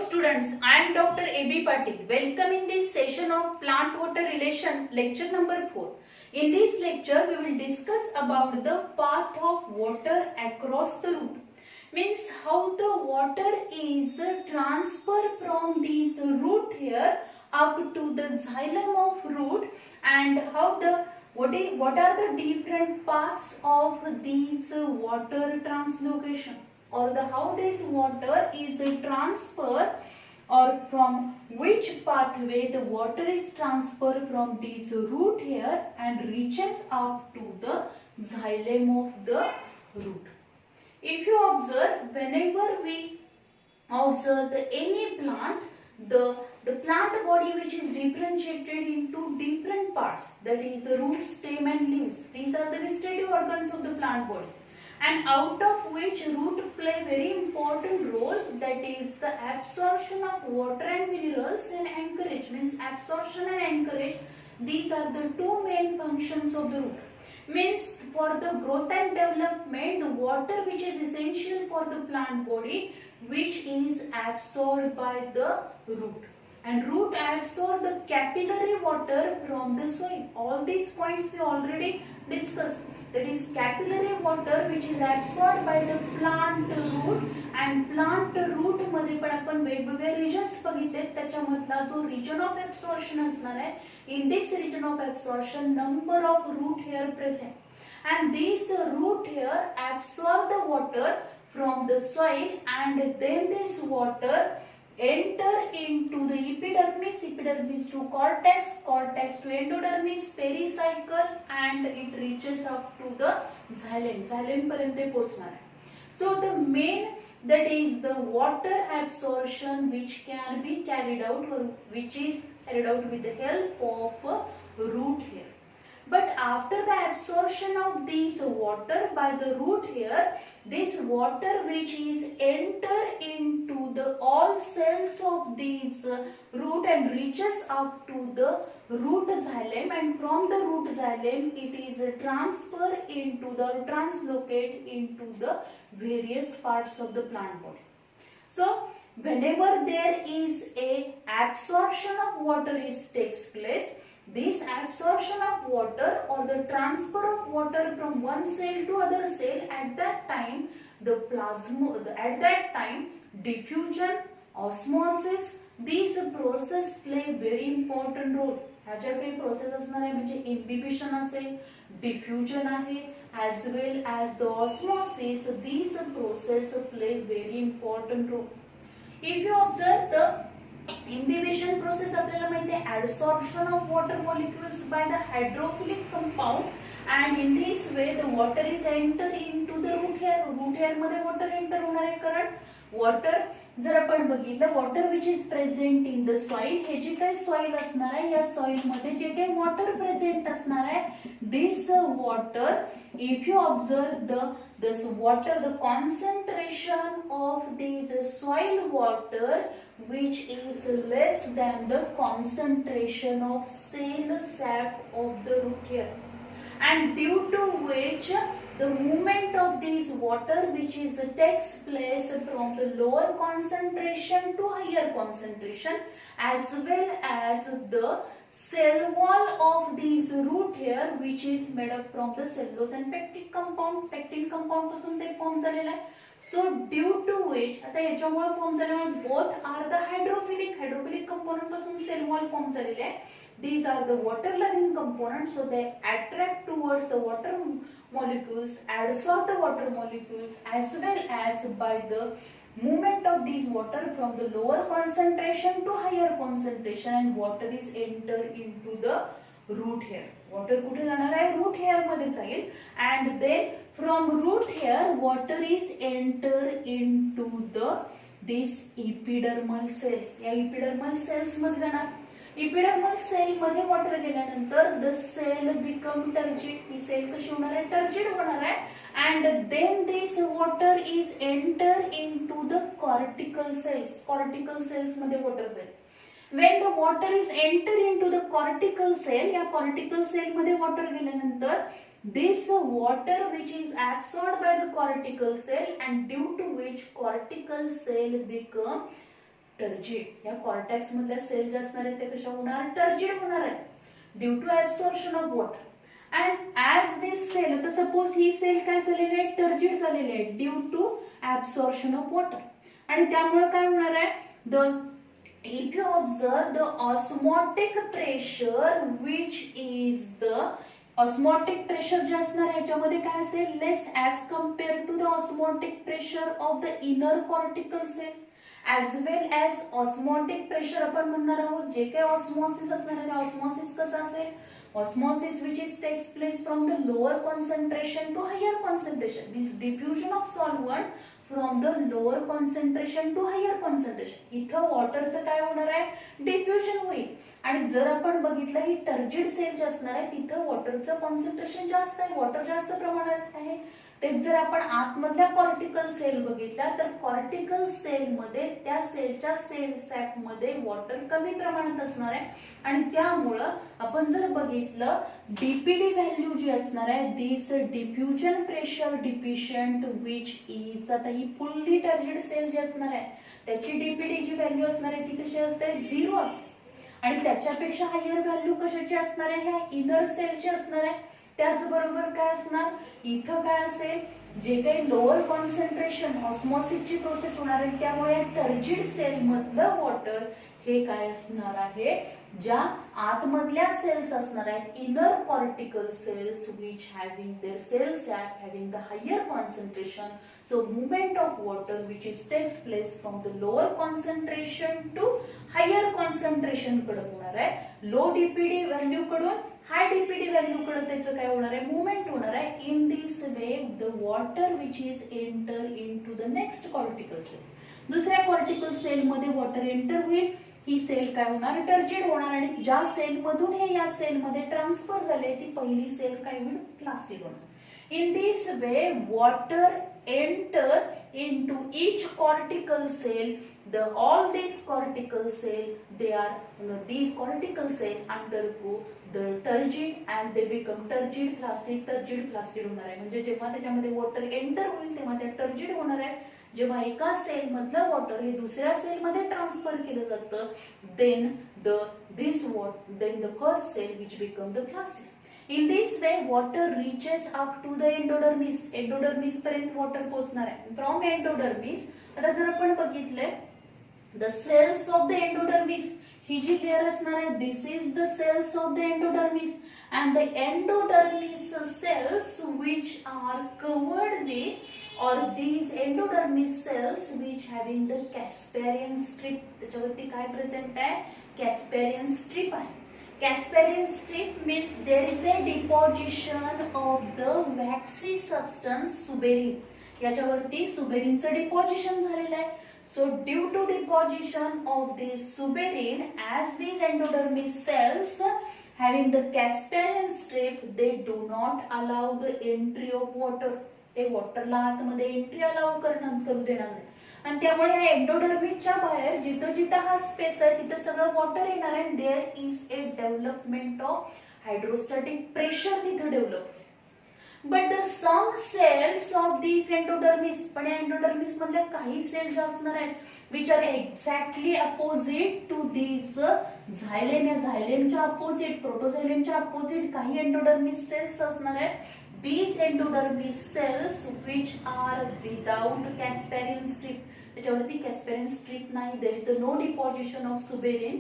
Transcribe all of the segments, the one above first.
students, I am Dr. A.B. Patil. Welcome in this session of plant water relation, lecture number 4. In this lecture, we will discuss about the path of water across the root. Means how the water is transferred from this root here up to the xylem of root, and how the what are the different paths of these water translocation, or the how this water is transferred, or from which pathway the water is transferred from this root here and reaches up to the xylem of the root. If you observe, whenever we observe any plant, the plant body which is differentiated into different parts, that is the root, stem and leaves. These are the vegetative organs of the plant body, and out of which root play very important role, that is the absorption of water and minerals and anchorage. Means absorption and anchorage, these are the two main functions of the root. Means for the growth and development, the water which is essential for the plant body, which is absorbed by the root, and root absorb the capillary water from the soil. All these points we already discussed. That is capillary water which is absorbed by the plant root, and plant root मध्ये पण आपण वेगवेगळे regions बघितलेत. त्याच्यामधला जो reason of absorption असणार आहे, in this region of absorption number of root hair present, and these root hair absorb the water from the soil, and then this water enter into the epidermis, epidermis to cortex, cortex to endodermis, pericycle, and it reaches up to the xylem, xylem पर्यंत पोहोचणार आहे. So the main, that is the water absorption which can be carried out, or which is carried out with the help of root hair. But after the absorption of this water by the root hair, this water which is enter into the all cells of these root and reaches up to the root xylem, and from the root xylem it is transferred into the translocate into the various parts of the plant body. So whenever there is a absorption of water takes place, this absorption of water or the transfer of water from one cell to other cell, at that time the at that time diffusion, osmosis, these process play very important role. ह्या ज्या काही process असणार आहे म्हणजे inhibition असेल, diffusion आहे, as well as the osmosis, these process play very important role. If you observe the inhibition process, आपल्याला माहिती आहे adsorption of water molecules by the hydrophilic compound, and in this way the water is enter into the root hair. root hair मध्ये water enter होणार आहे, कारण water जर आपण बघितलं, water which is present in the soil, हे जे काही soil असणार आहे, या soil मध्ये जे काही water present असणार आहे, this water, if you observe this water, the concentration of the soil water which is less than the concentration of cell sap of the root hair, and due to which the movement of this water which is takes place from the lower concentration to higher concentration, as well as the cell wall of this root hair which is made up from the cellulose and pectin compound. pectin compound पासून ते form झालेला आहे. So due to which, आता याच्यामुळे form झाल्यामुळे both are the hydrophilic component पासून cell wall form झालेले आहे. These are the water loving components, so they attract towards the water molecules, adsorb the water molecules, as well as by the movement of these water from the lower concentration to higher concentration, and water is enter into the root hair. water कुठे जाणार आहे, root hair मध्ये जाईल, and then from root hair water is enter into this epidermal cells. या epidermal cells मध्ये जाणार. epidermal cell मध्ये water गेल्यानंतर the cell become turgid. ती cell कशी होणार आहे, turgid होणार आहे, and then this water is enter into the cortical cells. cortical cells मध्ये water जाईल. When the water is enter into the cortical cell, या cortical cell मध्ये water गेल्यानंतर this water which is absorbed by the cortical cell, and due to which cortical cell become turgid. या cortex मधल्या cell जे असणार आहेत ते कशा होणार, टर्जिड होणार आहे due to absorption of water. And as this cell, आता सपोज ही सेल काय झालेली आहे, टर्जिड झालेली आहे due to absorption of water. आणि त्यामुळे काय होणार आहे, if you observe the osmotic pressure which is the osmotic pressure जे असणार आहे याच्यामध्ये काय असेल, less as compare to the osmotic pressure of the inner cortical cell. As well as osmotic pressure आपण म्हणणार आहोत, जे काही ऑस्मोसिस असणार आहे, ऑस्मोसिस कसं असेल, osmosis which is takes place from the lower concentration to higher concentration, means diffusion of solvent from the lower concentration to higher concentration. इथं वॉटरचं काय होणार आहे, डिफ्युजन होईल. आणि जर आपण बघितलं ही टर्जिड सेल जे असणार आहे तिथं वॉटरचं कॉन्सन्ट्रेशन जास्त आहे, वॉटर जास्त प्रमाणात आहे. तेच जर आपण आतमधल्या कॉर्टिकल सेल बघितल्या तर कॉर्टिकल सेल मध्ये त्या सेलच्या सेल सॅक मध्ये वॉटर कमी प्रमाणात असणार आहे. आणि त्यामुळं आपण जर बघितलं डीपीडी व्हॅल्यू जी असणार आहे, this diffusion pressure deficient which is, आता ही फुल्ली टर्जिड सेल जी असणार आहे त्याची डीपीडी जी व्हॅल्यू असणार आहे ती कशी असते, 0 असते. आणि त्याच्यापेक्षा हायर व्हॅल्यू कशाची असणार आहे, ह्या इनर सेलची असणार आहे. त्याचबरोबर काय असणार, इथं काय असेल, जे काही लोअर कॉन्सन्ट्रेशन ऑस्मॉसिसची प्रोसेस होणार आहे त्यामुळे टर्जिड सेल मधलं वॉटर हे काय असणार आहे, ज्या आतमधल्या सेल्स असणार आहेत inner cortical cells which having their cell sap having the higher concentration, so movement of water which is takes place from the lower concentration to higher concentration कडे होणार आहे. लो डीपीडी व्हॅल्यू कडून हाय डीपीडी व्हॅल्यू कडे त्याचं काय होणार आहे, movement होणार आहे. In this way the water which is enter into the next cortical cell, दुसऱ्या कॉर्टिकल सेल मध्ये वॉटर एंटर होईल. ही सेल काय होणार, टर्जिड होणार. आणि ज्या सेल मधून हे या सेल मध्ये ट्रान्सफर झाले ती पहिली सेल काय होईल, फ्लासिड होणार. In this way, water enter into each cortical cell. All these cortical cell, these cortical cell undergo the turgid and they become turgid flaccid होणार आहे. म्हणजे जेव्हा त्याच्यामध्ये वॉटर एंटर होईल तेव्हा ते टर्जिड होणार आहे. जेव्हा एका सेल मधलं वॉटर हे दुसऱ्या सेल मध्ये ट्रान्सफर केलं जातं, then the first cell which become the flaccid. In this way, water reaches up to the endodermis. Endodermis पर्यंत वॉटर पोहोचणार आहे. From endodermis, आता जर आपण बघितले the cells of the endodermis, ही जी लेयर असणार आहे, this is the cells of the endodermis, and the endodermis cells which are covered with, or these endodermis cells which having the Casparian strip, त्याच्यावरती काय प्रेझेंट आहे, Casparian strip आहे. Casparian strip means there is a deposition of the waxy substance suberin. याच्यावरती सुबेरिनचं deposition झालेलं आहे. So due to deposition of this suberin, as these endodermis cells having the Casparian strip, they do not allow the entry of water. ते वॉटरला आतमध्ये entry allow करू देणार नाही. आणि त्यामुळे या एंडोडर्मिसच्या बाहेर जिथं जिथं हा स्पेस आहे तिथं सगळं वॉटर येणार आहे. There is a development of hydrostatic pressure तिथं develop. But the some cells of this endodermis, पण या एंडोडर्मिस मधल्या काही सेल ज्या असणार आहेत which are exactly opposite to this xylem, या झायलेमच्या अपोजिट, प्रोटोझायलेमच्या अपोजिट काही एंडोडर्मिस सेल्स असणार आहेत. These endodermis cells which are without Casparian strip, त्याच्यावरती Casparian strip नाही, there is no deposition of suberin,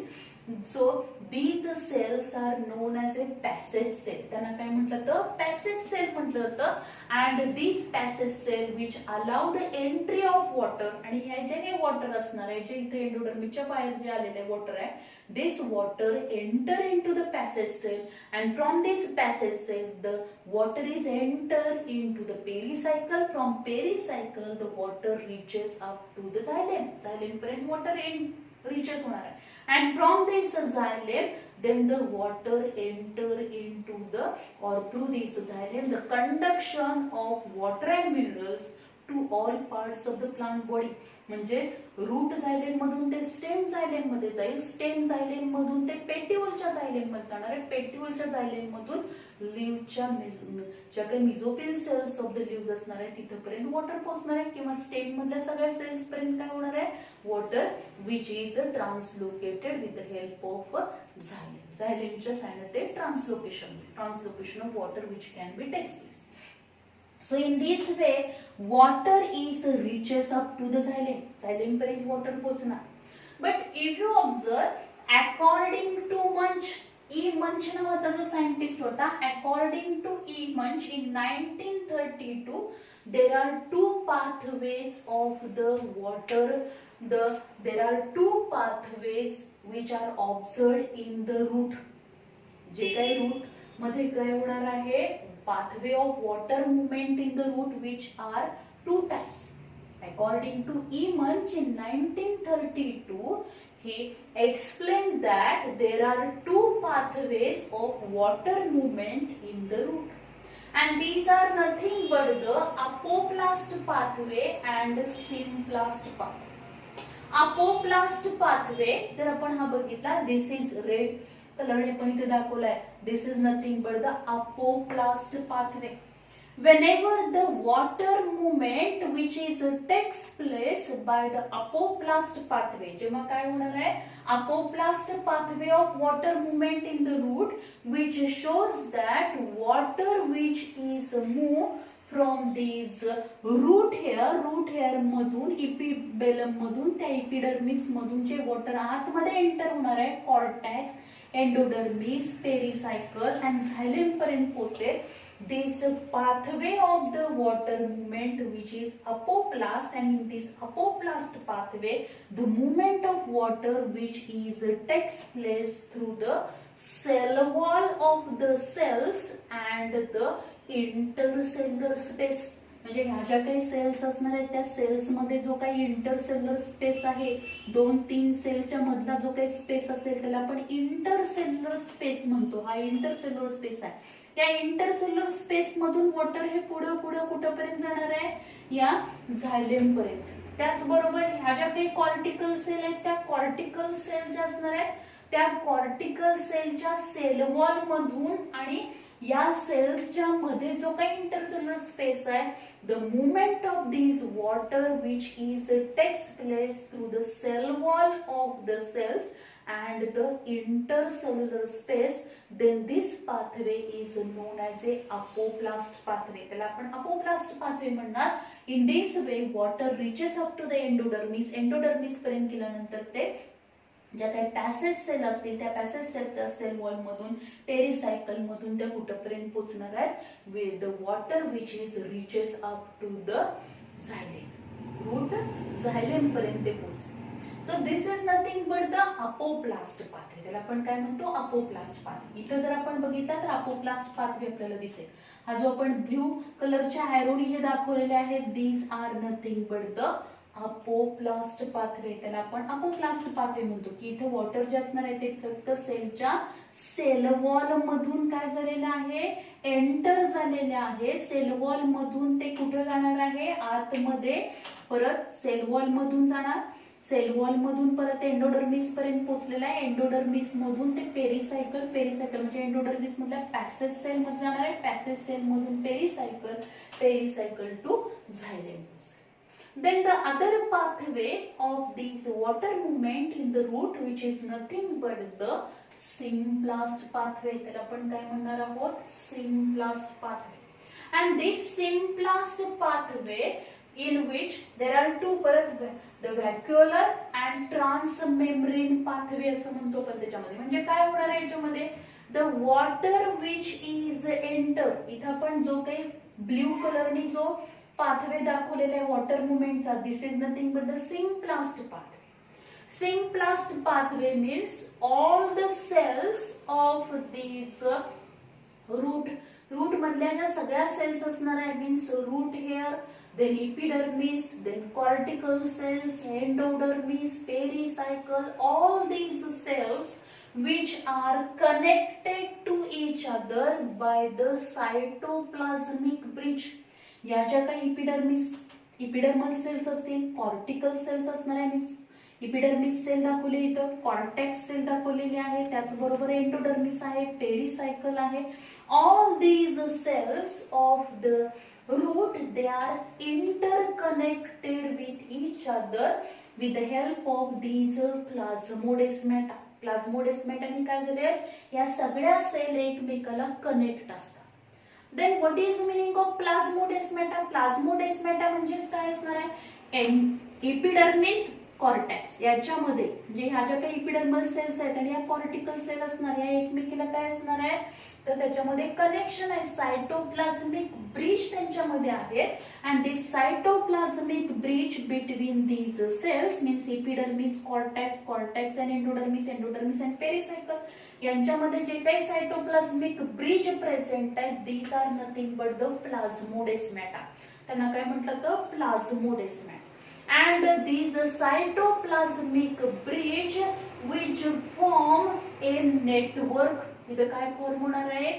so these cells are known as a passage cell. त्यांना काय म्हटलं तर passage cell म्हटलं जातं. and these passage cell which allow the entry of water, आणि हे जे काही वॉटर असणार आहे जे इथे एंडोडर्मिसच्या बाहेर जे आलेले वॉटर आहे, this water enter into the passage cell, and from this passage cell the water is enter into the pericycle. From pericycle the water reaches up to the xylem. Xylem पर्यंत water reaches होणार आहे. And from this xylem then the water enter into the, or through this xylem the conduction of water and minerals to all parts of the plant body. म्हणजेच root xylem मधून ते stem जायलेम मध्ये जाईल, stem जायलेम मधून ते पेटिओलच्या जायलेम मध्ये जाणार आहे, पेटिओलच्या जायलेम मधून लिव्हच्या ज्या काही मिझोफिल सेल्स ऑफ द लिव्हज असणार आहे तिथपर्यंत वॉटर पोहोचणार आहे, किंवा स्टेम मधल्या सगळ्या सेल्स पर्यंत काय होणार आहे, water which is translocated with the help of xylem. जायलेमच्या साहाय्याने ते translocation of water which can be takes place. So in this way water is reaches up to the xylem. Xylem पर्यंत water पोहोचणार. But if you observe according to Munch, E. Munch नावाचा जो scientist होता, according to E. Munch in 1932 there are two pathways of the water. There are two pathways which are observed in the root. जे काही root मध्ये काय होणार आहे, pathway of water movement in the root, which are two types. According to E. Munch in 1932, he explained that there are two pathways of water movement in the root, and these are nothing but the apoplast pathway and symplast pathway. Apoplast pathway जर आपण हा बघितला, this is red कलरने पण इथे दाखवलाय, this is nothing but the apoplast pathway. Whenever the water movement which is takes place by the apoplast pathway, जेव्हा काय होणार आहे, apoplast pathway of water movement in the root which shows that water which is moved from these root hair मधून इपिबेलम मधून त्या epidermis मधून जे water आतमध्ये enter होणार आहे, cortex, endodermis, pericycle and xylem पर्यंत पोहोचेल. This pathway of the water movement which is apoplast, and in this apoplast pathway the movement of water which is takes place through the cell wall of the cells and the intercellular space. म्हणजे ह्या ज्या काही sales असणार आहेत त्या sales मध्ये जो काही इंटरसेल्युलर स्पेस आहे, 2-3 सेलच्या मधला जो काही स्पेस असेल त्याला आपण इंटरसेल्युलर स्पेस म्हणतो. हा इंटरसेल्युलर स्पेस आहे. त्या इंटरसेल्युलर स्पेस मधून वॉटर हे पुढे कुठपर्यंत जाणार आहे, या झायलेम पर्यंत. त्याचबरोबर ह्या ज्या काही कॉर्टिकल सेल आहेत त्या कॉर्टिकल सेल ज्या असणार आहेत त्या कॉर्टिकल सेलच्या सेल वॉल मधून आणि या सेल्सच्या मध्ये जो काही इंटरसेल्युलर स्पेस आहे, the movement of this water which is takes place through the cell wall of the cells and the intercellular space, then this pathway is known as a apoplast pathway. त्याला आपण apoplast pathway म्हणणार. In this way water reaches up to the endodermis. endodermis पर्यंत गेल्यानंतर ते ज्या काही passage cell असतील त्या पॅसेज सेलच्या सेल वॉल मधून, पेरिसायकल मधून त्या कुठपर्यंत पोहोचणार आहेत, with the water which is reaches up to the xylem. Root xylem पर्यंत ते पोहोचते. So this is nothing but the apoplast pathway. त्याला आपण काय म्हणतो, अपोप्लास्ट पाथवे. इथं जर आपण बघितलं तर अपोप्लास्ट पाथवे आपल्याला दिसेल. हा जो आपण ब्ल्यू कलरच्या एरोनी जे दाखवलेले आहेत, these are nothing but the apoplast pathway. त्याला आपण अपोप्लास्ट पाथवे म्हणतो की इथे वॉटर जे असणार आहे ते फक्त सेलच्या सेल वॉल मधून काय झालेलं आहे, एंटर झालेले आहे. सेल वॉल मधून ते कुठे जाणार आहे, आतमध्ये परत सेल वॉल मधून जाणार. सेल वॉल मधून परत एंडोडर्मिस पर्यंत पोहोचलेला आहे. एंडोडर्मिस मधून ते पेरिसायकल म्हणजे एंडोडर्मिस मधल्या पॅसेज सेल मध्ये जाणार आहे. पॅसेज सेल मधून pericycle to xylem. Then the other pathway of these water movement in the root which is nothing but the symplast pathway. त्याला आपण काय म्हणणार आहोत, symplast pathway. And this symplast pathway in which there are two परत the vacuolar and transmembrane pathway असं म्हणतो आपण त्याच्यामध्ये. म्हणजे काय होणार आहे याच्यामध्ये, the water which is enter. इथं आपण जो काही ब्ल्यू कलरनी जो पाथवे दाखवलेला आहे वॉटर मुवमेंटचा, this is nothing but the symplast pathway. Symplast pathway means all the cells of these root मधल्या ज्या सगळ्या सेल्स असणार आहे, means root hair, then epidermis, then cortical cells, endodermis, pericycle, all these cells which are connected to each other by the cytoplasmic bridge. या ज्या काही epidermis epidermal sales असतील, cortical sales असणार आहे, मीन्स इपिडर्मिस सेल दाखवले इथं, cortex cell दाखवलेले आहे, त्याचबरोबर एंडोडर्मिस आहे, पेरिसायकल आहे. All these cells of the root they are interconnected with each other with the help of these plasmodesmata. प्लाझ्मोडेस्माटाने काय झाले, या सगळ्या सेल एकमेकाला कनेक्ट असतात. Then what is meaning of plasmodesmata? Plasmodesmata म्हणजे काय असणार आहे, एपिडर्मिस कॉर्टेक्स याच्यामध्ये जे ह्या ज्या काही इपिडर्मल सेल्स आहेत आणि या कॉर्टिकल सेल असणार आहे, एकमेकीला काय असणार आहे, तर त्याच्यामध्ये कनेक्शन आहे, सायटोप्लाझमिक ब्रिज त्यांच्यामध्ये आहे. And this cytoplasmic bridge between these cells means epidermis, cortex, cortex and endodermis, endodermis and pericycle यांच्यामध्ये जे काही सायटोप्लाझमिक ब्रिज प्रेझेंट आहेत, these are nothing but the plasmodesmata. त्यांना काय म्हटलं तर प्लाझ्मोडेस्माटा. And these cytoplasmic bridge which form a network. इथं काय फॉर्म होणार आहे,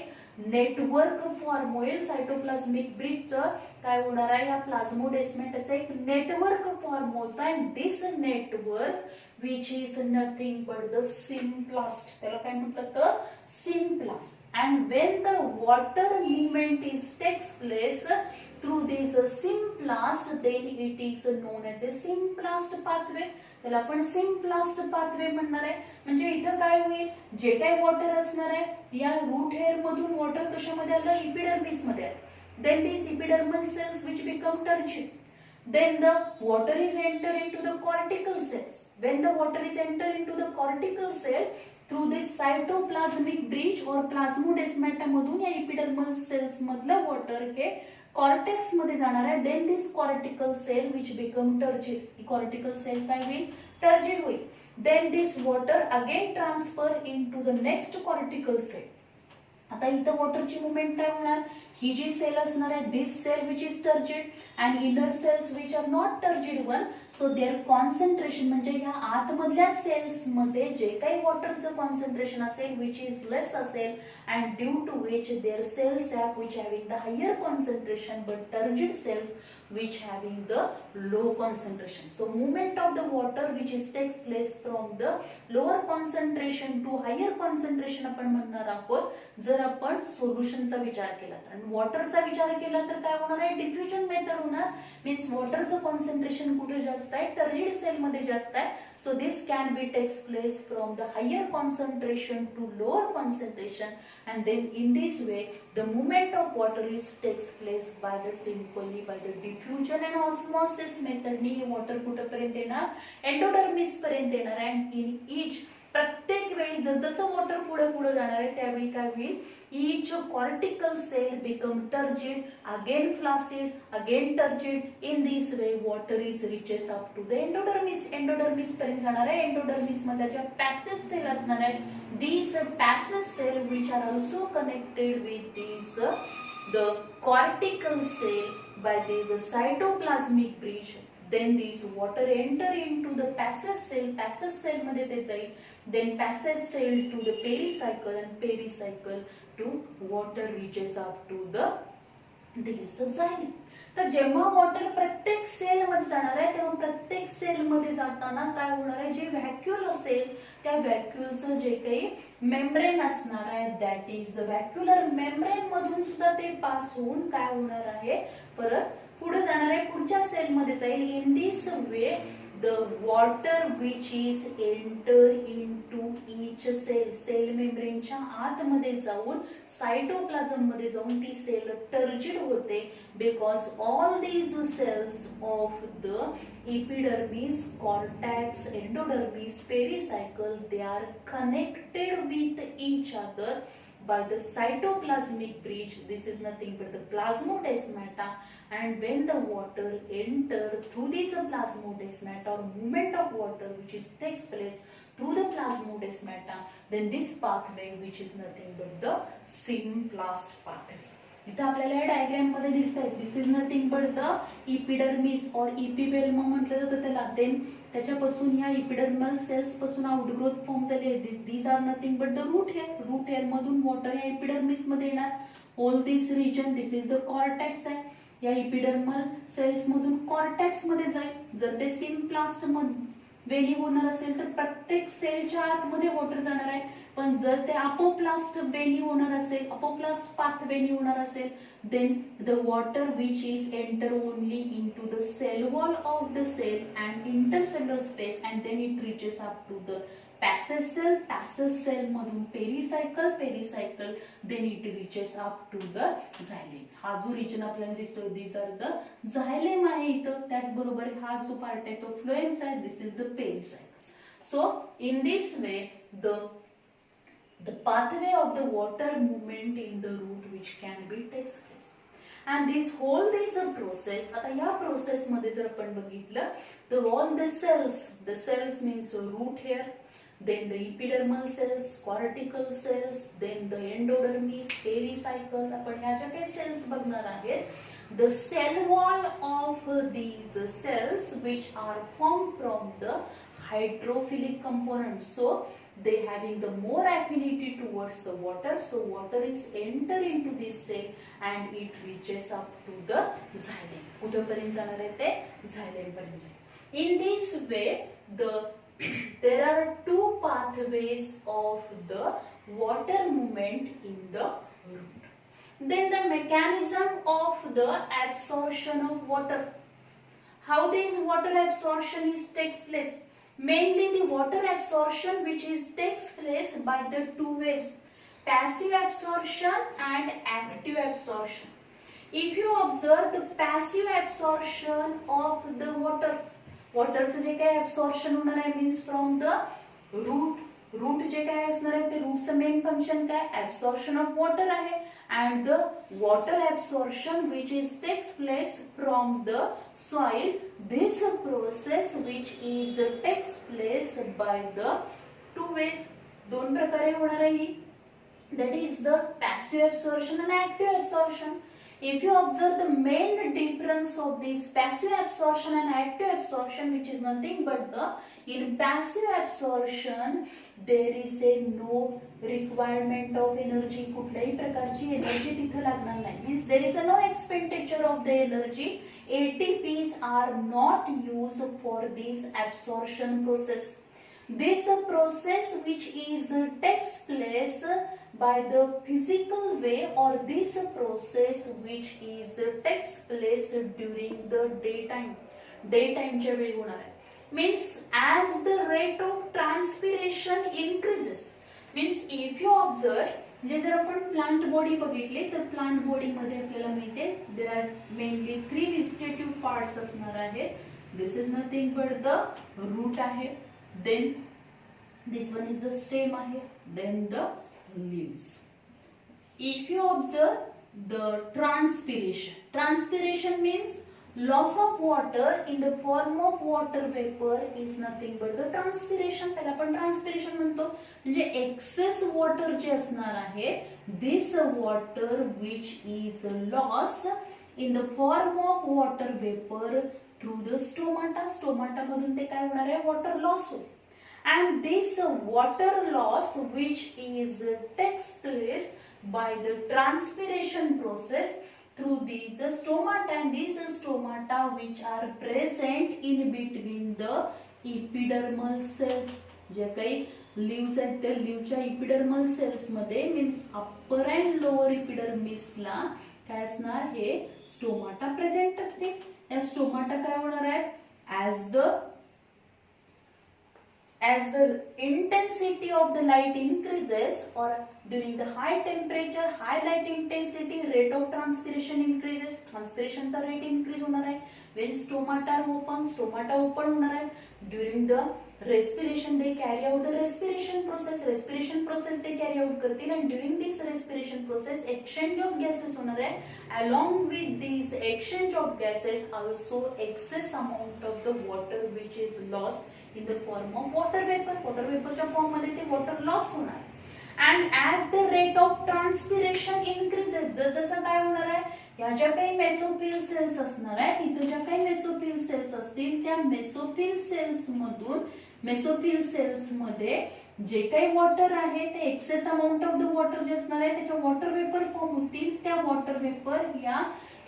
नेटवर्क फॉर्म होईल. सायटोप्लाझमिक ब्रिजचं काय होणार आहे, या प्लाझ्मोडेस्माटाचं एक नेटवर्क फॉर्म होत आहे. This network which is nothing but the symplast. त्याला काय म्हटलं तर symplast. And when the water movement is takes place through this symplast, then it is known as a symplast pathway. त्याला आपण सिम्प्लास्ट पाथवे म्हणणार आहे. म्हणजे इथं काय होईल, जे काही वॉटर असणार आहे या रूट हेअर मधून वॉटर कशामध्ये आलं, इपिडर्मिस मध्ये आलं. Then this epidermal cells which become turgid. Then the water is enter into the cortical cells. When the water is enter into the cortical cell through this cytoplasmic bridge or plasmodesmata मधून या epidermal cells मधलं water हे cortex मध्ये जाणार आहे. Then this cortical cell which become turgid. cortical cell काय होईल, turgid होईल. Then this water again transfer into the next cortical cell. आता इथं वॉटरची मुवमेंट काय होणार, ही जी सेल असणार आहे, this cell which is turgid and inner cells which are not turgid one, so their concentration म्हणजे ह्या आतमधल्या सेल्स मध्ये जे काही वॉटरचं कॉन्सन्ट्रेशन असेल विच इज लेस असेल and due to which their cells have which having the higher concentration but turgid cells which having the low concentration. So movement of the water which is takes place from the lower concentration to higher concentration आपण म्हणणार आहोत जर आपण सोल्युशनचा विचार केला तर. आणि वॉटरचा विचार केला तर काय होणार आहे, डिफ्युजन मेथड होणार. मीन्स वॉटरचं कॉन्सन्ट्रेशन कुठे जास्त आहे, टर्जिड सेल मध्ये जास्त आहे. So this can be takes place from the higher concentration to lower concentration and then in this way the movement of water is takes place by the simply by the diffusion and osmosis method. Knee water कुठपर्यंत येणार, endodermis पर्यंत येणार. And in each प्रत्येक वेळी जसं water पुढे पुढे जाणार आहे त्यावेळी काय होईल, each cortical cell become turgid, again flaccid, again turgid. In this way water is reaches up to the endodermis. Endodermis पर्यंत जाणार आहे. एंडोडर्मिस मधल्या ज्या पॅसेज सेल असणार आहेत, these passage cell which are also connected with these the cortical cell by this cytoplasmic bridge. Then this water enter into the passage cell मध्ये ते जाईल. Then passage cell to the pericycle and pericycle to water reaches up to the this जाईल. तर जेव्हा water प्रत्येक cell मध्ये जाणार आहे तेव्हा प्रत्येक सेल मध्ये जाताना काय होणार आहे, जे व्हॅक्यूल असेल त्या व्हॅक्यूलचं जे काही मेम्ब्रेन असणार आहे दॅट इज द व्हॅक्युलर मेम्ब्रेन मधून सुद्धा ते पास होऊन काय होणार आहे, परत पुढे जाणार आहे, पुढच्या सेल मध्ये जाईल. In this way the water which is enter into each cell, cell मेम्ब्रेनच्या आतमध्ये जाऊन सायटोप्लाझम मध्ये जाऊन ती सेल टर्जिड होते. Because all these cells of the epidermis, cortex, endodermis, pericycle, they are connected with each other by the cytoplasmic bridge. This is nothing but the plasmodesmata. And when the water enter through this plasmodesmata or movement of water which is takes place through the plasmodesmata, then this pathway which is nothing but the symplast pathway. इथं आपल्याला या diagram मध्ये दिसतंय, this is nothing but the epidermis or epiblem म्हटलं जातं त्याला. Then त्याच्यापासून ह्या इपिडर्मल सेल्स पासून आउटग्रोथ फॉर्म झाली आहे. These are nothing but the root hair. Root hair मधून वॉटर या इपिडर्मिस मध्ये येणार. All this region, this is the cortex आहे. या इपिडर्मल सेल्स मधून कॉर्टेक्स मध्ये जाईल. जर ते सिम्प्लास्ट वेली होणार असेल तर प्रत्येक सेलच्या आतमध्ये वॉटर जाणार आहे. पण जर ते अपोप्लास्ट वेली होणार असेल, अपोप्लास्ट पाथ वेली होणार असेल, then the water which is enter only into the cell wall of the cell and intercellular space and then it reaches up to the passage cell मधून pericycle then it reaches up to the xylem. हा जो region आपल्याला दिसतो these are the xylem आहे इथं. त्याचबरोबर हा जो पार्ट आहे तो फ्लोएम्स आहे. this is the pericycle. So in this way the pathway of the water movement in the root which can be takes place. And this process, आता या प्रोसेस मध्ये जर आपण बघितलं तर all the cells means root hair, then the epidermal cells, cortical cells, then the endodermis, pericycle. आपण ह्या ज्या काही सेल्स बघणार आहेत, the cell wall of these cells which are formed from the hydrophilic components. So they having the more affinity towards the water, so water is enter into this cell and it reaches up to the xylem. कुठपर्यंत जाणार आहे ते xylem पर्यंत. In this way there are two pathways of the water movement in the root. Then the mechanism of the absorption of water. How this water absorption takes place? Mainly the water absorption which takes place by the two ways, passive absorption and active absorption. If you observe the passive absorption of the water जे काय absorption होणार आहे means from the root जे काय असणार आहे ते रूटचं main function काय absorption of water आहे. And the water absorption which takes place from the soil, this process which takes place by the two ways, दोन प्रकारे होणार आहे. that is the passive absorption and active absorption. If you observe the main difference of this passive absorption and active absorption, which is nothing but in passive absorption there is no requirement of energy. कुठल्याही प्रकारची energy तिथे लागणार नाही. means there is no expenditure of the energy. ATPs are not used for this absorption process. This process which takes place by the physical way, or this process which takes place during the daytime च्या वेळी होणार आहे. means as the rate of transpiration increases, means if you observe, जे जर आपण plant body बघितली तर plant body मध्ये आपल्याला माहितीये there are mainly 3 vegetative parts असणार आहेत. this is nothing but the root आहे, then this one is the stem आहे, then the leaves. If you observe the transpiration means loss of water in the form of water vapor is nothing but the transpiration. त्याला आपण transpiration म्हणतो. म्हणजे excess water जे असणार आहे, this water which is lost in the form of water vapor through the stomata मधून ते काय होणार आहे, water loss होईल. And this water loss which takes place by the transpiration process through these stomata, and these stomata which are present in between the epidermal cells. जे काही leaves आहेत त्या leafच्या epidermal cells मध्ये means upper and lower epidermis ला काय असणार, हे stomata present असते. या stomata काय होणार आहे, as the intensity of the light increases, or during the high temperature, high light intensity, rate of transpiration increases. transpiration चा rate increase होणार आहे. when stomata are open, stomata open होणार आहे. during the respiration they carry out the respiration process they carry out करतील, and during this respiration process exchange of gases होणार आहे. along with this exchange of gases also excess amount of the water which is lost in the form of water vapor. water vapor च्या form मध्ये ते water loss होणार. and as the rate of transpiration increases, जसं काय होणार आहे, या ज्या काही मेसोफिल सेल्स असणार आहेत, तिथे ज्या काही मेसोफिल सेल्स असतील त्या मेसोफिल सेल्स मध्ये जे काही वॉटर आहे ते excess amount of the water जे असणार आहे त्याच्या वॉटर वेपर फॉर्म होतील. त्या वॉटर वेपर या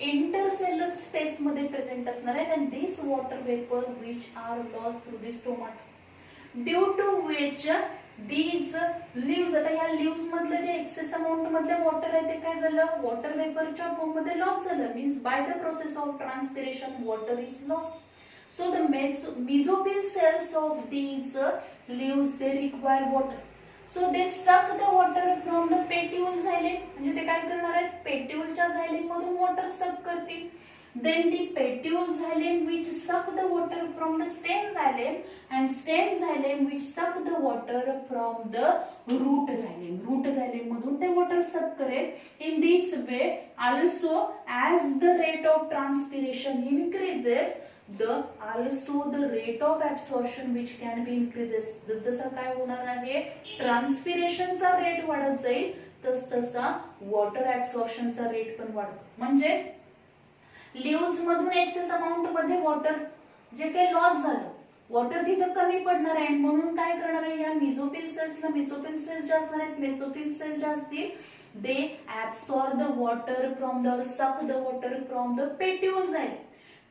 इंटरसेल्युलर स्पेस मध्ये प्रेझेंट असणार आहेत and this water vapour which are loss through the stomata due to which these leaves. आता या leaves मधलं जे एक्सेस अमाउंट मधलं वॉटर आहे ते काय झालं वॉटर वेपरच्या फॉर्म मध्ये लॉस झालं means by the process of transpiration water is loss. So the mesophyll cells of these leaves they require water. So they suck the water from the petiole xylem. म्हणजे ते काय करणार आहेत पेट्यूलच्या xylem मधून water सक करतील. Then the petiole xylem which suck the water from the stem xylem and stem xylem which suck the water from the root xylem. Root xylem मधून ते water suck करेल. In this way also as the rate of transpiration increases also the rate of absorption which can be increases. जसं काय होणार आहे ट्रान्सपिरेशनचा rate वाढत जाईल तसा वॉटर ऍब्सॉर्प्शनचा रेट पण वाढतो. म्हणजे लीव्स मधून एक्सेस अमाउंट मध्ये वॉटर जे काही लॉस झालं वॉटर तिथं कमी पडणार आहे म्हणून काय करणार आहे या मेसोफिल सेल्सला मेसोफिल सेल्स जे असणार आहेत मेसोफिल सेल्स जे असतील they absorb the water from the suck the water from the petiole xylem.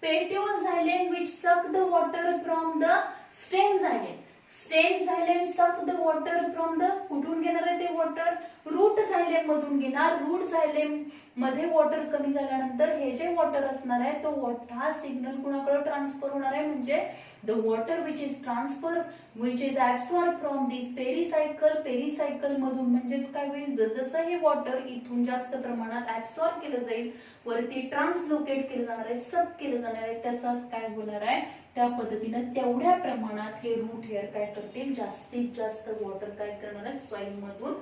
Petiole xylem which suck the water from the stem xylem. Stem xylem suck the water from the कुठून घेणार आहे ते water root xylem मधून घेणार. Root xylem मध्ये water कमी झाल्यानंतर हे जे water असणार आहे तो हा सिग्नल कुणाकडे ट्रान्सफर होणार आहे म्हणजे the water which is transfer which is absorb from this pericycle मधून म्हणजेच काय होईल जसं हे वॉटर इथून जास्त प्रमाणात ऍब्सॉर्ब केलं जाईल वरती ट्रान्सलोकेट केलं जाणार आहे सब केलं जाणार आहे तसंच काय होणार आहे त्या पद्धतीने तेवढ्या प्रमाणात हे रूट हेअर काय करतील जास्तीत जास्त वॉटर काय करणार आहेत सॉइल मधून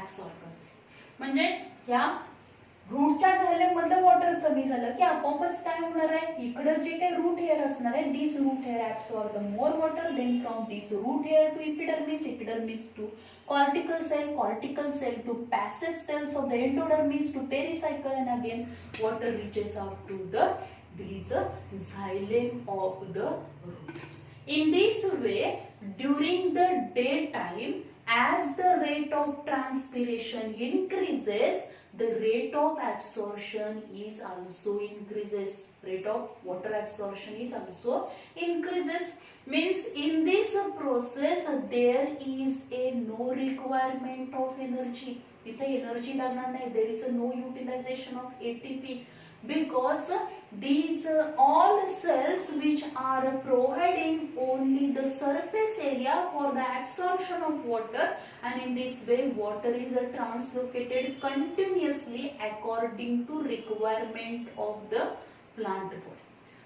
ऍब्सॉर्ब करतील. म्हणजे ह्या रूटच्या झैलेम मधलं वॉटर कमी झालं की आपोआपच काय होणार आहे इकडे जे काही रूट हेअर असणार आहे this root hair absorb the more water then from this root hair to epidermis to cortical cell to passage cells of the endodermis to pericycle and again water reaches out to these xylem of the root. In this way during the daytime as the rate of transpiration increases the rate of absorption is also increases. Rate of water absorption is also increases. Means in this process there is a no requirement of energy. इथे energy लागणार नाही. There is a no utilization of ATP because these all cells which are providing only the surface area for the absorption of water and in this way water is translocated continuously according to requirement of the plant body.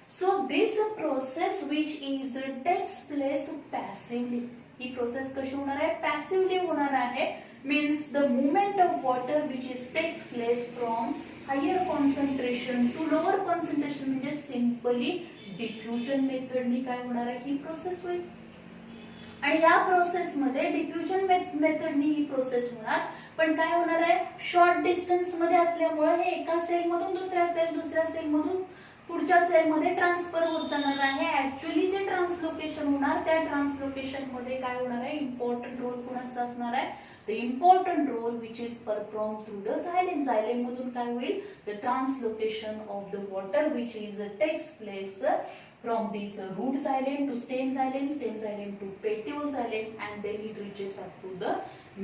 So this process which is takes place passively. He process कशी होणार आहे passively होणार आहे means the movement of water which is takes place from higher concentration to lower concentration म्हणजे simply diffusion मेथडनी काय होणार आहे ही process होईल. आणि या प्रोसेस मध्ये डिफ्युजन मेथडनी ही प्रोसेस होणार पण काय होणार आहे शॉर्ट डिस्टन्स मध्ये असल्यामुळे हे एका सेल मधून दुसऱ्या सेल मधून पुढच्या सेल मध्ये ट्रान्सफर होत जाणार आहे. ऍक्च्युअली जे ट्रान्सलोकेशन होणार त्या ट्रान्सलोकेशन मध्ये काय होणार आहे इम्पॉर्टंट रोल कोणाचा असणार आहे the important role which is perform through the xylem मधून काय होईल the translocation of the water which is takes place from this root xylem to stem xylem to petiole xylem and then it reaches up to the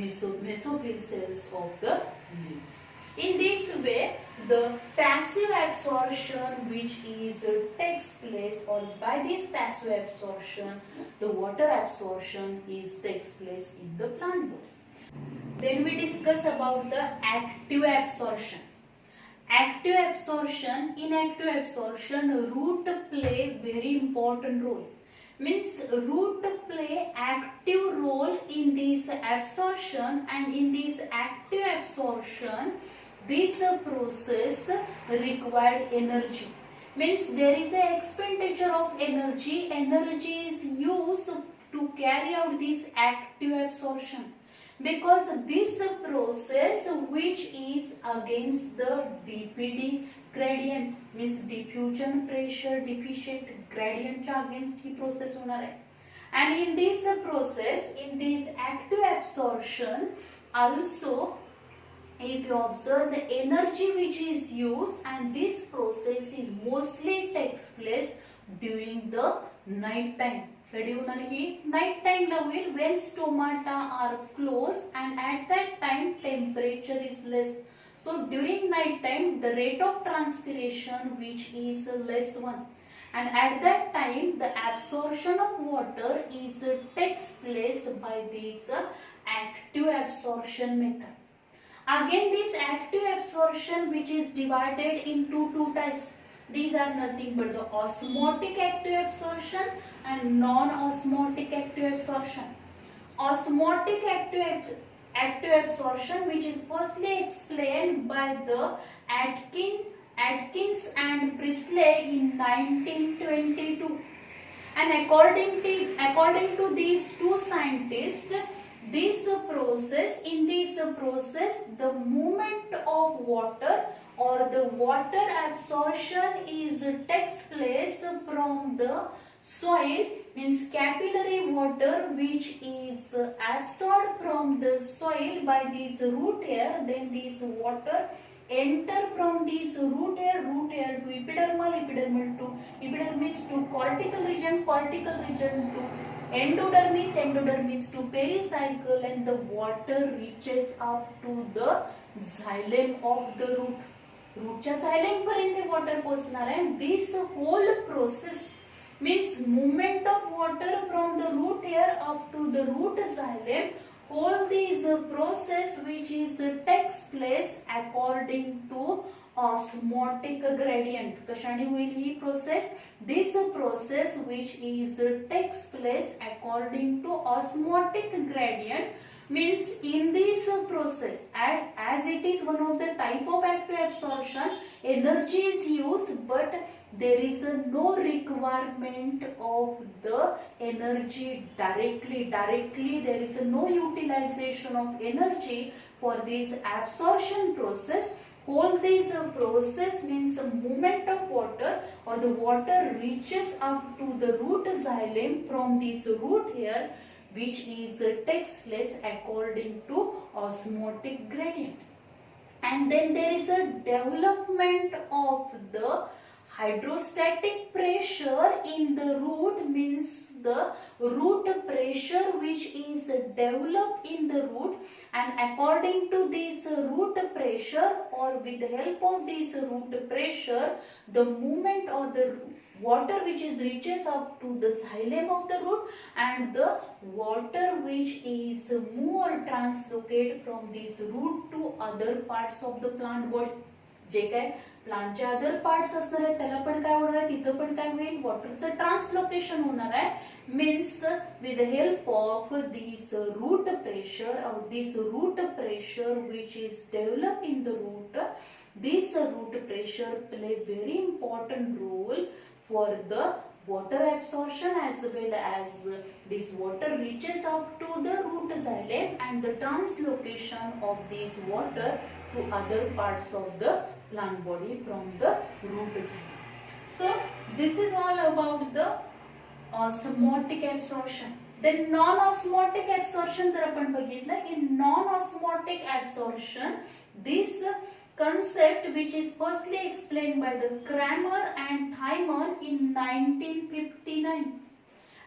mesophyll cells of the leaves. In this way the passive absorption which is takes place or by this passive absorption the water absorption is takes place in the plant body. Then we discuss about the active absorption. Active absorption, in active absorption root play very important role. Means root play active role in this absorption and in this active absorption this process required energy. Means there is a expenditure of energy. Energy is used to carry out this active absorption. Because this process which is against the DPD gradient means diffusion pressure deficient gradient च्या against ही process होणार आहे. And in this process in this active absorption also if you observe the energy which is used, and this process is mostly takes place during the night time. कधी होणार ही night टाइमला होईल when stomata are closed and at that time temperature is less. So during night time the rate of transpiration which is less one, and at that time the absorption of water is takes place by this active absorption method. Again, this active absorption which is divided into two types. These are nothing but the osmotic active absorption and non-osmotic active absorption. Osmotic active absorption, which is firstly explained by the Atkins and Priestley in 1922. And according to these two scientists, in this process the movement of water or the water absorption is takes place from the soil, means capillary water which is absorbed from the soil by this root hair. Then this water enter from this root hair to epidermal to epidermis to cortical region to endodermis to pericycle, and the water reaches up to the xylem of the root. रूटच्या xylem पर्यंत water पोहोचणार आहे. This whole process means movement of water from the root hair up to the root xylem. All these process which is takes place according to osmotic gradient. कशाने होईल ही process? This process which is takes place according to osmotic gradient, means in this process, as it is one of the type of active absorption, energy is used, but there is no requirement of the energy directly. There is no utilization of energy for this absorption process. All these process means the movement of water or the water reaches up to the root xylem from this root hair, which is takes place according to osmotic gradient. And then there is a development of the hydrostatic pressure in the root, means the root pressure which is developed in the root, and according to this root pressure or with the help of this root pressure, the movement or the water which is reaches up to the xylem of the root, and the water which is more translocate from this root to other parts of the plant body. जे काय प्लांटचे other parts असणार आहेत त्याला पण काय होणार आहे, तिथं पण काय होईल, वॉटरचं ट्रान्सलोकेशन होणार आहे. Means with the help of this root pressure और this root pressure which is develop in the root, this root pressure play very important role for the water absorption, as well as this water reaches up to the root xylem and the translocation of this water to other parts of the plant body from the root xylem. So this is all about the osmotic absorption. Then non-osmotic absorption जर आपण बघितलं, in non-osmotic absorption this concept which is firstly explained by the Kramer and Thyman in 1959.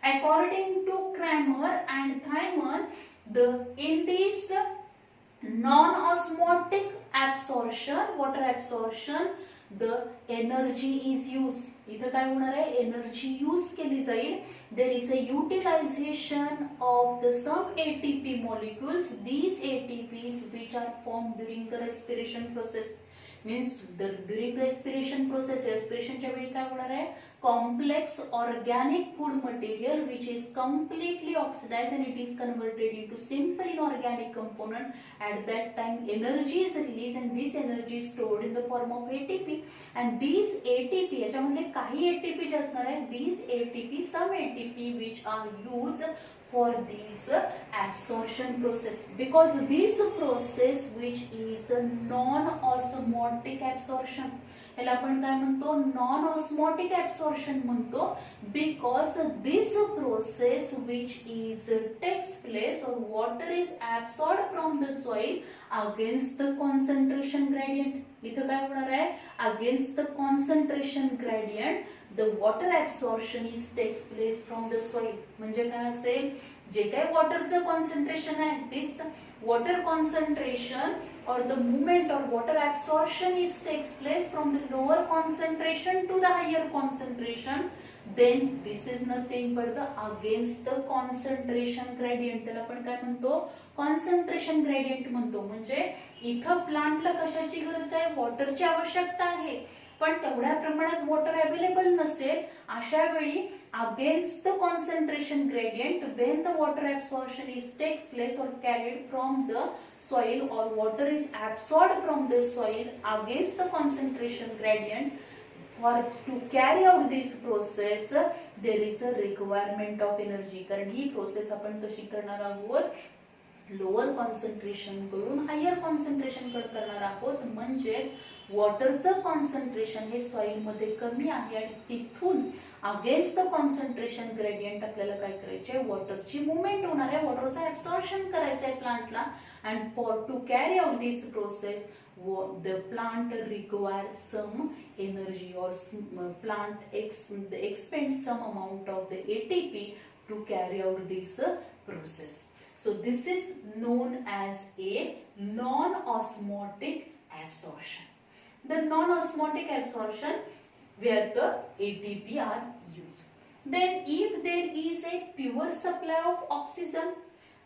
According to Kramer and Thyman, in this non-osmotic absorption, water absorption, the energy is used. इथं काय होणार आहे, energy use केली जाईल. There is a utilization of the some ATP molecules. These ATPs which are formed during the respiration process, means during respiration process, respiration च्या वेळी काय होणार आहे, complex organic food material which is completely oxidized and it is converted into simple inorganic component. At that time energy is released and this energy is stored in the form of ATP. And these ATP, याच्यामध्ये काही ATP जे असणार आहे, these ATP, some ATP which are used for this absorption process, because this process which is a non-osmotic absorption, याला आपण काय म्हणतो, non osmotic absorption म्हणतो, because this process which is takes place और water is absorb from the soil against the concentration gradient. इथं काय होणार आहे, against the concentration gradient the water absorption is takes place from the soil. म्हणजे काय असेल, जे काही वॉटरचं कॉन्सन्ट्रेशन आहे, this water concentration or the movement or water absorption is takes place from the lower concentration to the higher concentration, then this is nothing but the against the concentration gradient. त्याला आपण काय म्हणतो, concentration gradient म्हणतो. म्हणजे इथं प्लांटला कशाची गरज आहे, वॉटरची आवश्यकता आहे, पण तेवढ्या प्रमाणात वॉटर अवेलेबल नसेल, अशा वेळी against the concentration gradient when the water absorption is takes place or carried from the soil or water is absorbed from the soil against the concentration gradient, for to carry out this process there is a requirement of energy. कारण ही process आपण कशी करणार आहोत, lower concentration कडून higher concentration कडे करणार आहोत. म्हणजे वॉटरचं कॉन्सन्ट्रेशन हे सॉइल मध्ये कमी आहे आणि तिथून अगेन्स्ट द कॉन्सन्ट्रेशन ग्रेडियंट आपल्याला काय करायचे, वॉटरची मुवमेंट होणार आहे, वॉटरचं ऍब्सॉर्प्शन करायचं आहे प्लांटला. And for to carry out this process the plant requires some energy or plant expends some amount of the ATP to carry out this process. So this is known as a non-osmotic absorption. The non-osmotic absorption where the ATP are used. Then if there is a pure supply of oxygen,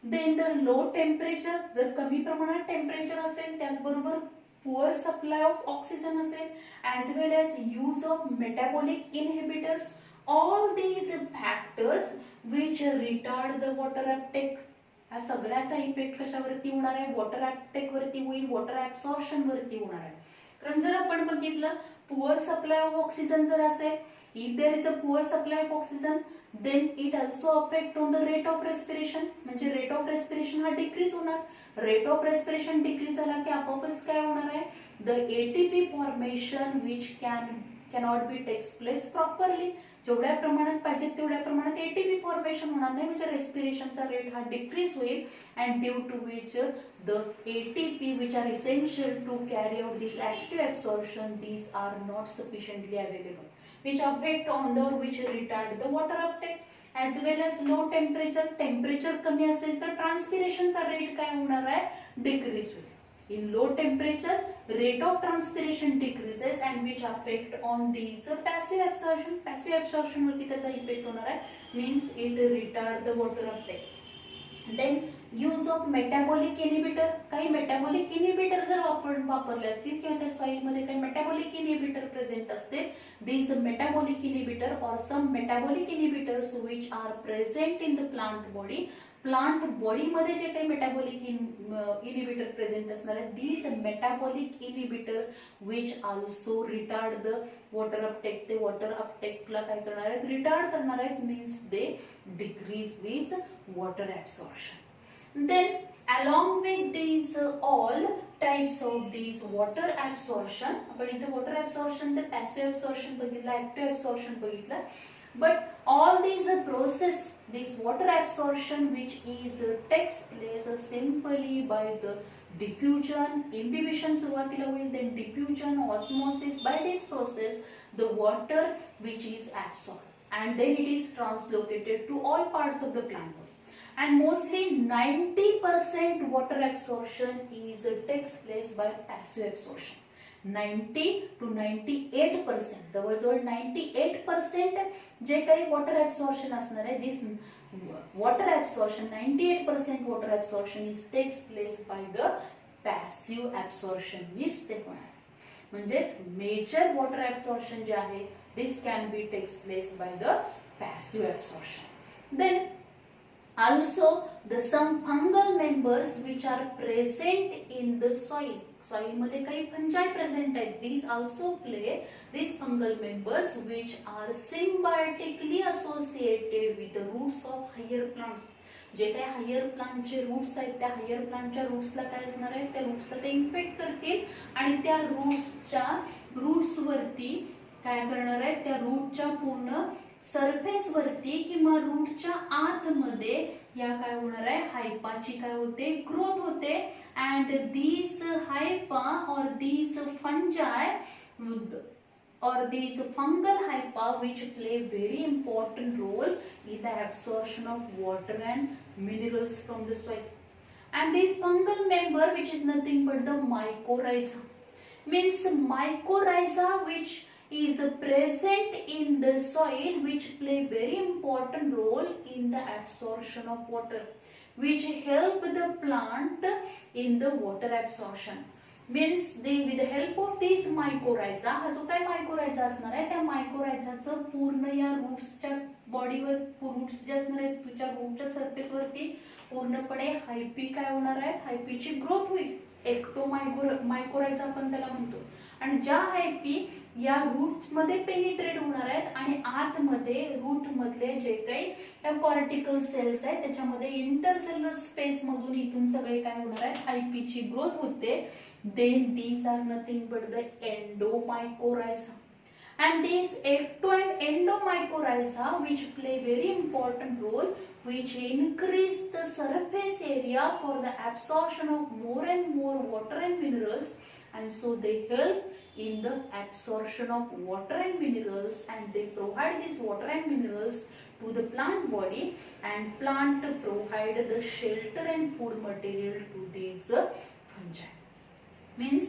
then the low temperature, जर कमी प्रमाणात temperature असेल, त्याचबरोबर poor supply of oxygen असेल, as well as use of metabolic inhibitors, all these factors which retard the water uptake. हा सगळ्याचा effect कशावरती होणार आहे, वॉटर अपटेक वरती होईल, वॉटर ऍब्सॉर्प्शन वरती होणार आहे. कारण जर आपण बघितलं, पुअर सप्लाय ऑफ ऑक्सिजन जर असेल, if there is a poor supply of oxygen, then it also affect on the rate of respiration. म्हणजे रेट ऑफ रेस्पिरेशन हा डिक्रीज होणार. रेट ऑफ रेस्पिरेशन डिक्रीज झाला की आपोआपच काय होणार आहे, the ATP formation which cannot be takes place properly. जेवढ्या प्रमाणात पाहिजे तेवढ्या प्रमाणात एटीपी फॉर्मेशन होणार नाही, म्हणजे रेस्पिरेशनचा रेट हा डिक्रीज होईल. And due to which the ATP which are essential to carry out this active absorption, these are not sufficiently available, which affect on the which retard the water uptake, as well as low temperature. Temperature कमी असेल तर ट्रान्सपिरेशनचा rate काय होणार आहे, decrease होईल. In low temperature, rate of transpiration decreases and which affect on these passive absorption. Passive absorption वरती त्याचा effect होणार आहे, means it retard the water uptake. Then use of metabolic inhibitor. काही metabolic inhibitor जर आपण वापरले असतील किंवा त्या सॉइल मध्ये काही metabolic inhibitor प्रेझेंट असतील, these metabolic inhibitor or some metabolic inhibitors which are present in the plant body, plant body मध्ये जे काही मेटाबॉलिक इनिबिटर प्रेझेंट असणार आहे, these metabolic inhibitor which also retard the water uptake. ते water अपटेकला काय करणार आहेत, रिटार्ड करणार आहेत, means they decrease this water absorption. Then along with these all types of these water absorption, आपण इथे वॉटर ऍब्सॉर्प्शनचे पॅसिव्ह ऍब्सॉर्प्शन बघितलं, ऍक्टिव्ह ऍब्सॉर्प्शन बघितलं, but all these process, this water absorption which is takes place simply by the diffusion, imbibition सुरुवातीला होईल, then diffusion, osmosis. By this process the water which is absorbed and then it is translocated to all parts of the plant body. And mostly 90% water absorption is takes place by passive absorption. 90 to 98%, जवळजवळ 98% जे काही water absorption असणार आहे, this water absorption 98% water absorption is takes place by the passive absorption means ते होणार. म्हणजे major water absorption जे आहे, this can be takes place by the passive absorption. Then also the some fungal members which are present in the soil. Soil मध्ये काही fungi present आहेत, these also play, these fungal members which are symbiotically associated with the roots of higher plants. जे काही higher प्लांटचे roots आहेत त्या higher प्लांटच्या रूट्सला काय असणार आहे, त्या रूट्सला ते इम्पॅक्ट करतील आणि त्या रूट्स वरती काय करणार आहे, त्या रूटच्या पूर्ण सरफेस वरती किंवा रूटच्या आतमध्ये या काय होणार आहे, हायपाची काय होते, ग्रोथ होते. अँड दीज हायपा और these फंजाय or these fungal hypha which play very important role in the absorption of water and minerals from the soil. And this fungal member which is nothing but the mycorrhiza, means mycorrhiza which is present in the soil, which play very important role in the absorption of water, which help the plant in the water absorption. Means with the help of this mycorrhiza, हा जो काय mycorrhiza असणार आहे त्या मायकोरायझाचं पूर्ण या रूट्सच्या बॉडीवर, roots जे असणार आहेत तुझ्या रूटच्या सरफेस वरती पूर्णपणे हायपी काय होणार आहेत, हायपीची ग्रोथ होईल. एक्टो मायकोरायझा आपण त्याला म्हणतो. आणि ज्या हायपी या रूट मध्ये पेनिट्रेट होणार आहेत आणि आतमध्ये रूट मधले जे काही कॉर्टिकल सेल्स आहेत त्याच्यामध्ये इंटरसेल्युलर स्पेस मधून इथून सगळे काय होणार आहेत, हायपीची ग्रोथ होते. Then these are nothing but the endomycorrhiza, and these ecto and endomycorrhiza which play very important role, which increase the surface area for the absorption of more and more water and minerals, and so they help in the absorption of water and minerals, and they provide this water and minerals to the plant body, and plant provide the shelter and food material to these fungi. Means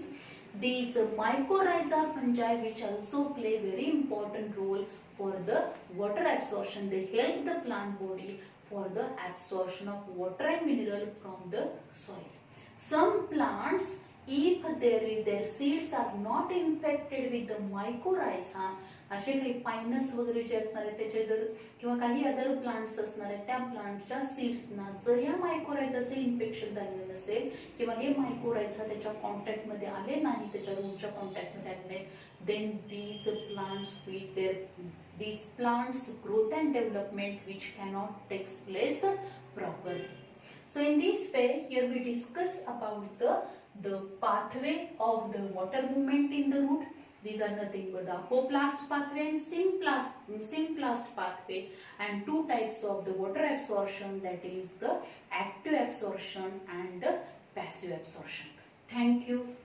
these mycorrhiza fungi which also play very important role for the water absorption. They help the plant body for the absorption of water and mineral from the soil. Some plants, if their seeds are not infected with the mycorrhiza, असे काही Pinus वगैरे जे असणार आहेत त्याचे जर किंवा काही other plants असणार आहेत त्या प्लांटच्या सीड्सना जर या मायकोरायझाचे इन्फेक्शन झालेलं नसेल किंवा हे मायकोरायझा त्याच्या कॉन्टॅक्ट मध्ये आले नाही, त्याच्या रूटच्या कॉन्टॅक्ट मध्ये आले नाही, then these plants growth and development which cannot takes place properly. So in this way here we discuss about the pathway of the water movement in the root. These are nothing but the apoplast pathway and symplast pathway, and two types of the water absorption, that is the active absorption and passive absorption. Thank you.